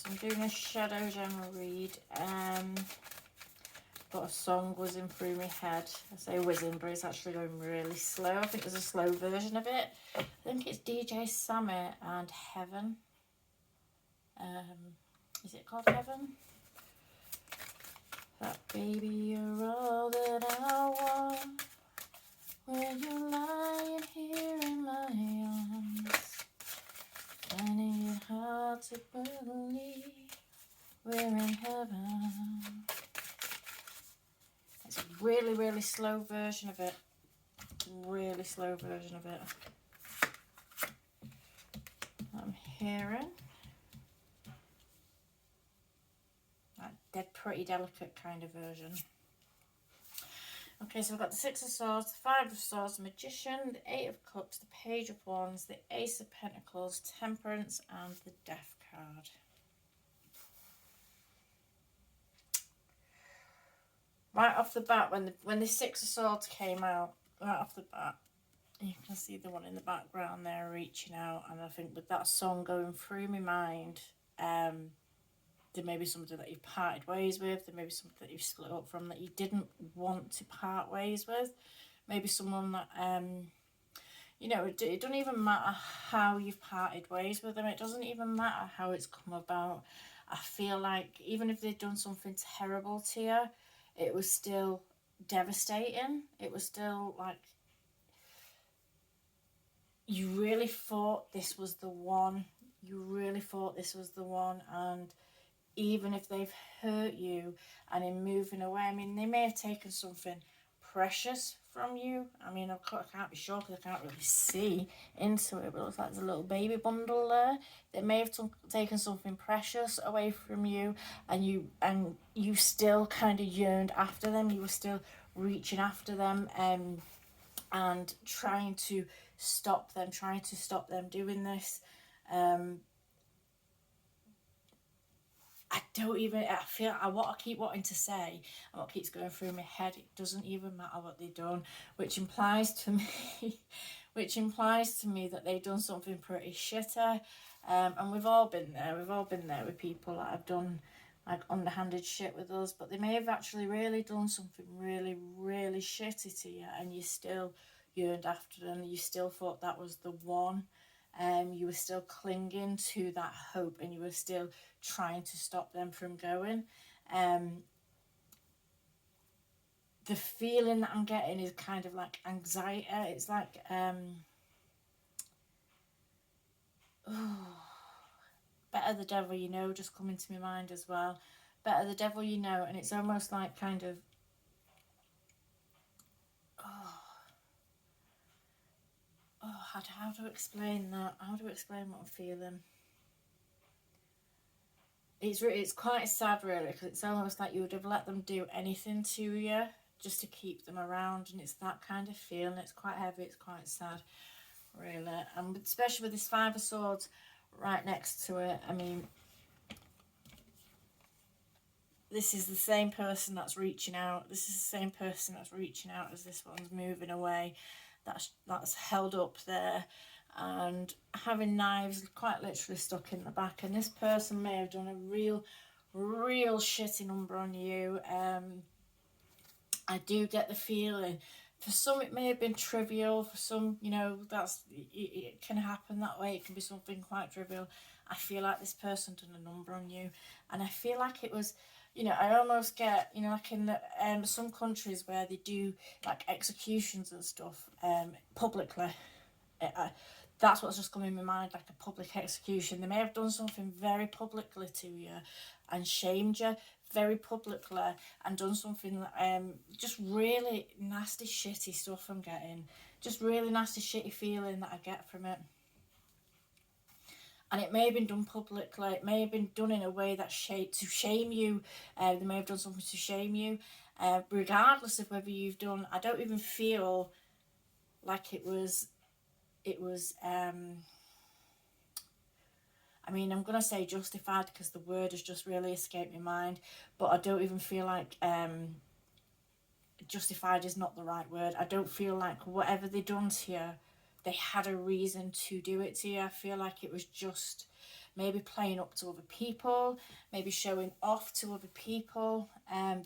So I'm doing a shadow general read. But a song whizzing through my head. I say whizzing, but it's actually going really slow. I think there's a slow version of it. I think it's DJ Sammy and Heaven. Is it called Heaven? That baby, you're all that I want. When you're lying here in my arms, finding it hard to believe we're in heaven. It's a really, really slow version of it. Really slow version of it. I'm hearing that dead, pretty delicate kind of version. Okay, so we've got the Six of Swords, the Five of Swords, the Magician, the Eight of Cups, the Page of Wands, the Ace of Pentacles, Temperance, and the Death card. Right off the bat, when the Six of Swords came out, right off the bat, you can see the one in the background there reaching out, and I think with that song going through my mind, there may be somebody that you've parted ways with, there may be somebody that you've split up from that you didn't want to part ways with, maybe someone that, you know, it doesn't even matter how you've parted ways with them, it doesn't even matter how it's come about. I feel like even if they've done something terrible to you, it was still devastating. It was still like, you really thought this was the one. You really thought this was the one. And even if they've hurt you and in moving away, I mean, they may have taken something precious from you. I mean, I can't be sure because I can't really see into it, but it looks like there's a little baby bundle there. They may have taken something precious away from you, and you still kind of yearned after them. You were still reaching after them, and trying to stop them doing this. What I keep wanting to say and what keeps going through my head, it doesn't even matter what they've done, which implies to me that they've done something pretty shitty. And we've all been there with people that have done like underhanded shit with us, but they may have actually really done something really, really shitty to you, and you still yearned after them. You still thought that was the one. You were still clinging to that hope, and you were still trying to stop them from going. The feeling that I'm getting is kind of like anxiety. It's like better the devil you know just coming to my mind as well. Better the devil you know, and it's almost like kind of how to explain that? How to explain what I'm feeling? It's quite sad really, because it's almost like you would have let them do anything to you just to keep them around, and it's that kind of feeling. It's quite heavy, it's quite sad really, and especially with this Five of Swords right next to it. I mean, this is the same person that's reaching out. This is the same person that's reaching out as this one's moving away. That's held up there and having knives quite literally stuck in the back. And this person may have done a real shitty number on you. I do get the feeling, for some it may have been trivial, for some, you know, it can happen that way. It can be something quite trivial. I feel like this person done a number on you, and I feel like it was, you know, I almost get, you know, like in some countries where they do like executions and stuff publicly. That's what's just come in my mind, like a public execution. They may have done something very publicly to you and shamed you very publicly and done something just really nasty, shitty stuff I'm getting. Just really nasty, shitty feeling that I get from it. And it may have been done publicly, it may have been done in a way that to shame you. They may have done something to shame you. Regardless of whether you've done, I don't even feel like it was I mean, I'm going to say justified because the word has just really escaped my mind, but I don't even feel like justified is not the right word. I don't feel like whatever they done to you, they had a reason to do it to you. I feel like it was just maybe playing up to other people, maybe showing off to other people.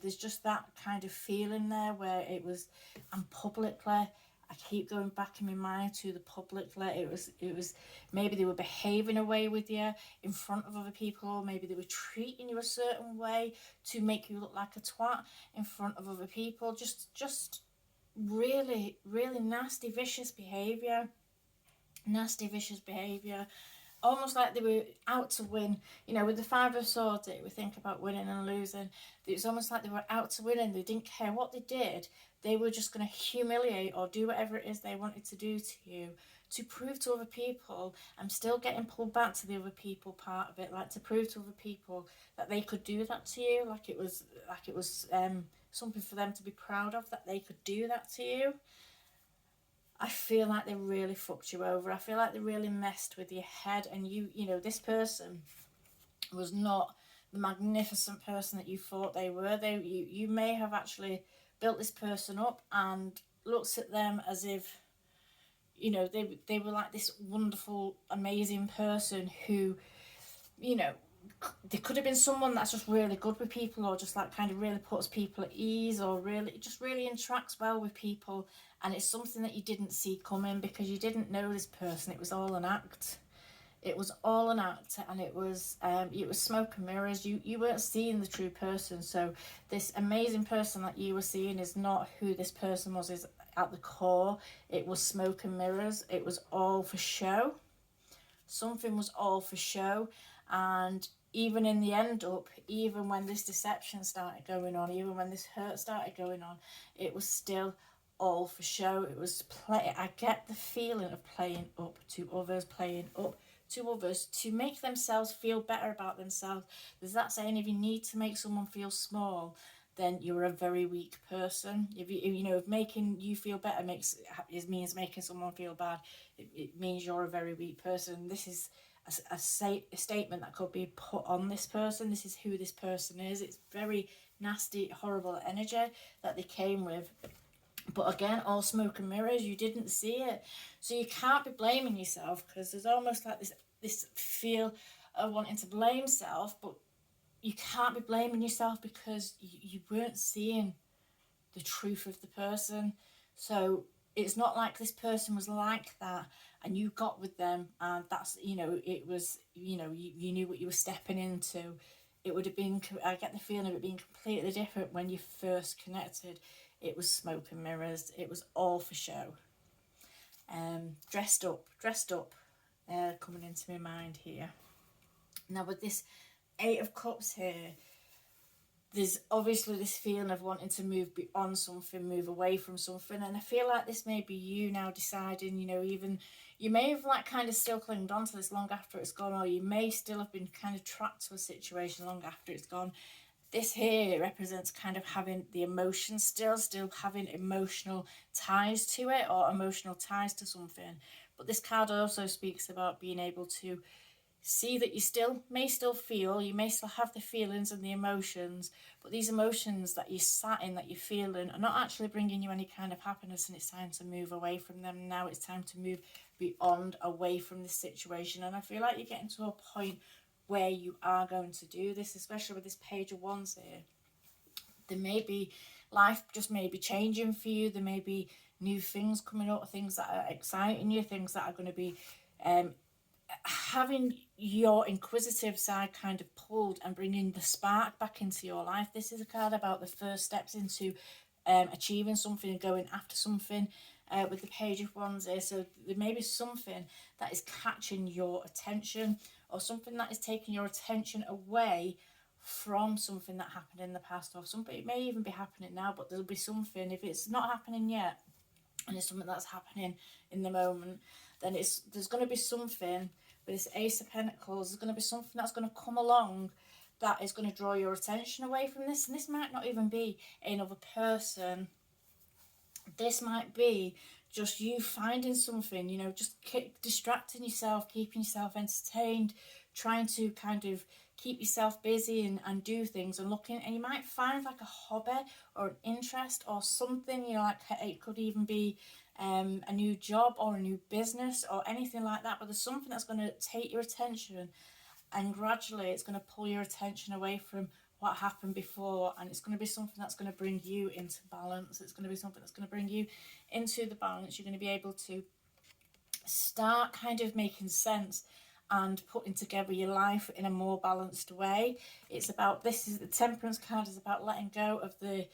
There's just that kind of feeling there where it was, and publicly, I keep going back in my mind to the publicly. It was maybe they were behaving a way with you in front of other people. Maybe they were treating you a certain way to make you look like a twat in front of other people. Just really, really nasty, vicious behaviour. Nasty, vicious behaviour. Almost like they were out to win. You know, with the Five of Swords, we think about winning and losing. It's almost like they were out to win and they didn't care what they did. They were just going to humiliate or do whatever it is they wanted to do to you to prove to other people. I'm still getting pulled back to the other people part of it, like to prove to other people that they could do that to you, like it was something for them to be proud of, that they could do that to you. I feel like they really fucked you over. I feel like they really messed with your head, and you know, this person was not the magnificent person that you thought they were. You may have actually built this person up and looked at them as if, you know, they were like this wonderful, amazing person who, you know, they could have been someone that's just really good with people, or just like kind of really puts people at ease, or really interacts well with people. And it's something that you didn't see coming because you didn't know this person. It was all an act. It was all an act, and it was smoke and mirrors. You weren't seeing the true person. So this amazing person that you were seeing is not who this person was. Is at the core, it was smoke and mirrors. It was all for show. Something was all for show, and even in the end up, even when this deception started going on, even when this hurt started going on, it was still all for show. It was I get the feeling of playing up to others, to make themselves feel better about themselves. There's that saying, if you need to make someone feel small, then you're a very weak person. If making you feel better means making someone feel bad, it means you're a very weak person. This is a statement that could be put on this person. This is who this person is. It's very nasty, horrible energy that they came with. But again, all smoke and mirrors. You didn't see it, so you can't be blaming yourself, because there's almost like this feel of wanting to blame self, but you can't be blaming yourself because you weren't seeing the truth of the person. So it's not like this person was like that and you got with them, and that's, it was, you knew what you were stepping into. It would have been, I get the feeling of it being completely different when you first connected. It was smoke and mirrors. It was all for show. Dressed up, coming into my mind here. Now with this Eight of Cups here, there's obviously this feeling of wanting to move beyond something, move away from something, and I feel like this may be you now deciding, even you may have like kind of still clinged on to this long after it's gone, or you may still have been kind of trapped to a situation long after it's gone. This here represents kind of having the emotion still having emotional ties to it, or emotional ties to something. But this card also speaks about being able to see that you may still feel, you may still have the feelings and the emotions, but these emotions that you sat in, that you're feeling, are not actually bringing you any kind of happiness, and it's time to move away from them now. It's time to move beyond, away from this situation. And I feel like you're getting to a point where you are going to do this, especially with this Page of Wands here. There may be, life just may be changing for you. There may be new things coming up, things that are exciting you, things that are going to be having your inquisitive side kind of pulled and bringing the spark back into your life. This is a card about the first steps into achieving something and going after something with the Page of Wands here. So there may be something that is catching your attention, or something that is taking your attention away from something that happened in the past, or something, it may even be happening now, but there'll be something, if it's not happening yet and it's something that's happening in the moment, then there's going to be something with this Ace of Pentacles. There's going to be something that's going to come along that is going to draw your attention away from this. And this might not even be another person. This might be just you finding something, just distracting yourself, keeping yourself entertained, trying to kind of keep yourself busy and do things and looking, and you might find like a hobby or an interest or something, like it could even be a new job or a new business or anything like that, but there's something that's going to take your attention and gradually it's going to pull your attention away from what happened before, and it's going to be something that's going to bring you into balance. It's going to be something that's going to bring you into the balance. You're going to be able to start kind of making sense and putting together your life in a more balanced way. It's about, this is the Temperance card, is about letting go of the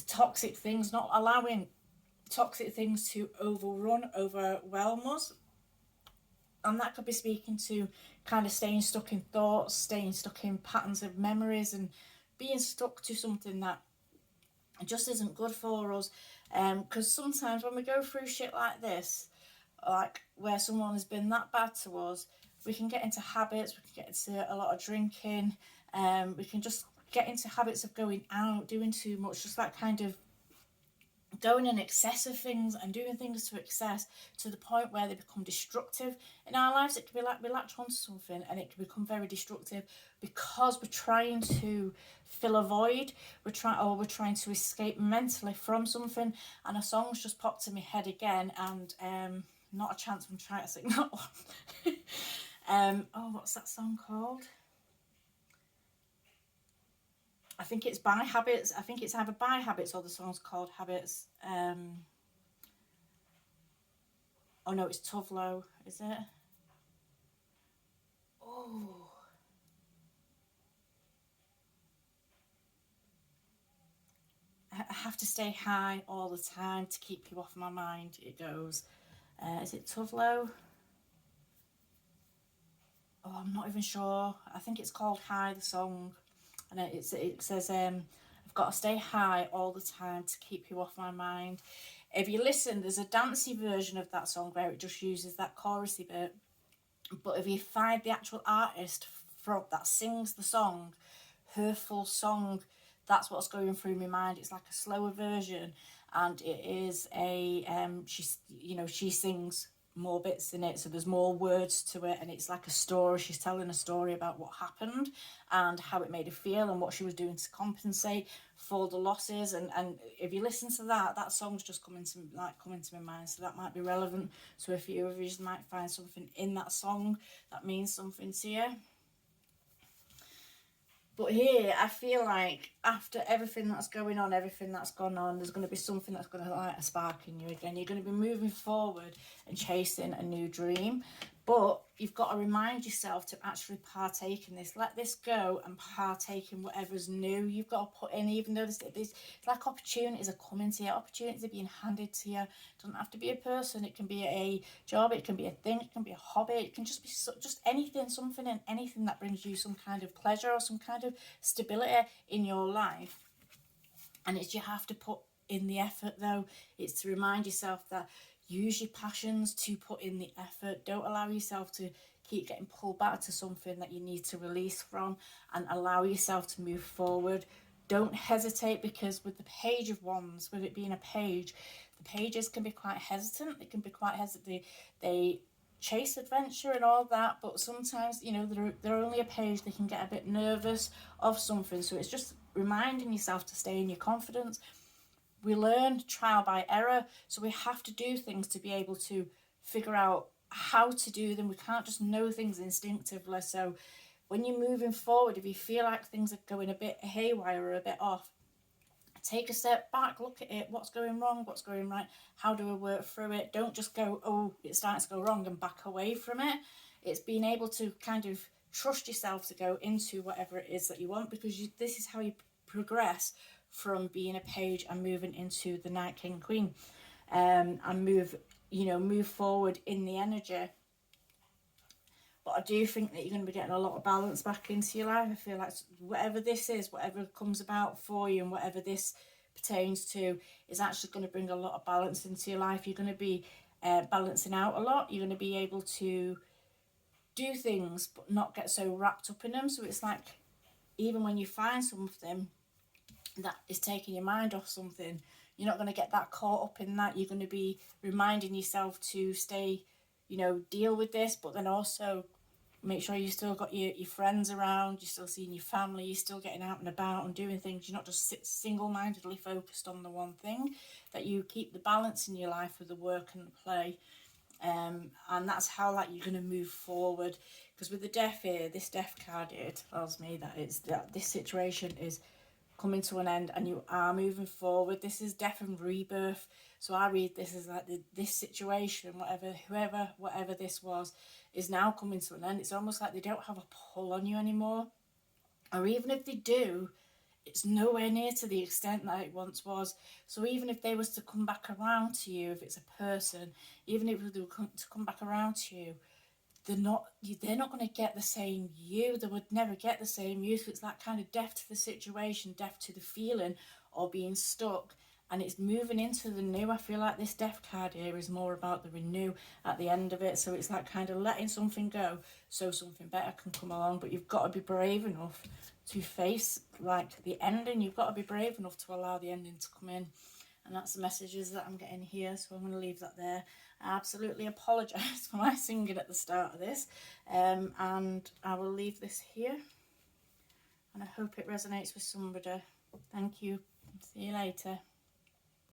toxic things, not allowing toxic things to overwhelm us. And that could be speaking to kind of staying stuck in thoughts, staying stuck in patterns of memories, and being stuck to something that just isn't good for us. Because sometimes when we go through shit like this, like where someone has been that bad to us, we can get into habits, we can get into a lot of drinking, we can just get into habits of going out, doing too much, just that kind of going in excess of things and doing things to excess, to the point where they become destructive in our lives. It can be like we latch onto something and it can become very destructive because we're trying to fill a void, we're trying to escape mentally from something. And a song's just popped in my head again, and not a chance I'm trying to sing that one. What's that song called? I think it's By Habits. I think it's either By Habits or the song's called Habits. Oh no, it's Tough Low, is it? Oh. I have to stay high all the time to keep you off my mind, it goes. Is it Tough Low? Oh, I'm not even sure. I think it's called High, the song. And it says, I've got to stay high all the time to keep you off my mind. If you listen, there's a dancey version of that song where it just uses that chorusy bit. But if you find the actual artist that sings the song, her full song, that's what's going through my mind. It's like a slower version, and it is she sings more bits in it, so there's more words to it, and it's like a story. She's telling a story about what happened and how it made her feel and what she was doing to compensate for the losses. And if you listen to that song's just coming to my mind, so that might be relevant to a few of you. You might find something in that song that means something to you. But here, I feel like after everything that's going on, everything that's gone on, there's going to be something that's going to light a spark in you again. You're going to be moving forward and chasing a new dream. But you've got to remind yourself to actually partake in this. Let this go and partake in whatever's new. You've got to put in, even though this it's like opportunities are coming to you, opportunities are being handed to you. It doesn't have to be a person. It can be a job. It can be a thing. It can be a hobby. It can just be just anything, something and anything that brings you some kind of pleasure or some kind of stability in your life. And you have to put in the effort, though. It's to remind yourself that use your passions to put in the effort. Don't allow yourself to keep getting pulled back to something that you need to release from, and allow yourself to move forward. Don't hesitate, because with the Page of Wands, with it being a page, the pages can be quite hesitant. They can be quite hesitant. They chase adventure and all that, but sometimes, they're only a page. They can get a bit nervous of something. So it's just reminding yourself to stay in your confidence. We learn trial by error, so we have to do things to be able to figure out how to do them. We can't just know things instinctively. So when you're moving forward, if you feel like things are going a bit haywire or a bit off, take a step back, look at it. What's going wrong? What's going right? How do I work through it? Don't just go, oh, it's starting to go wrong, and back away from it. It's being able to kind of trust yourself to go into whatever it is that you want, because this is how you progress from being a page and moving into the Night King Queen, and move forward in the energy. But I do think that you're going to be getting a lot of balance back into your life. I feel like whatever this is, whatever comes about for you, and whatever this pertains to, is actually going to bring a lot of balance into your life. You're going to be balancing out a lot. You're going to be able to do things but not get so wrapped up in them. So it's like, even when you find something that is taking your mind off something, you're not going to get that caught up in that. You're going to be reminding yourself to stay, deal with this, but then also make sure you still got your friends around, you're still seeing your family, you're still getting out and about and doing things. You're not just single-mindedly focused on the one thing, that you keep the balance in your life with the work and the play. And that's how like you're going to move forward. Because with the death here, this death card here, it tells me that this situation is coming to an end and you are moving forward. This is death and rebirth. So I read this as like this situation, whatever this was, is now coming to an end. It's almost like they don't have a pull on you anymore. Or even if they do, it's nowhere near to the extent that it once was. So even if they was to come back around to you, if it's a person, even if they were to come back around to you, they're not going to get the same you. They would never get the same you. So it's that kind of death to the situation, death to the feeling, or being stuck, and it's moving into the new. I feel like this death card here is more about the renew at the end of it. So it's like kind of letting something go so something better can come along. But you've got to be brave enough to face like the ending. You've got to be brave enough to allow the ending to come in. And that's the messages that I'm getting here, so I'm going to leave that there. I absolutely apologise for my singing at the start of this, and I will leave this here, and I hope it resonates with somebody. Thank you. See you later.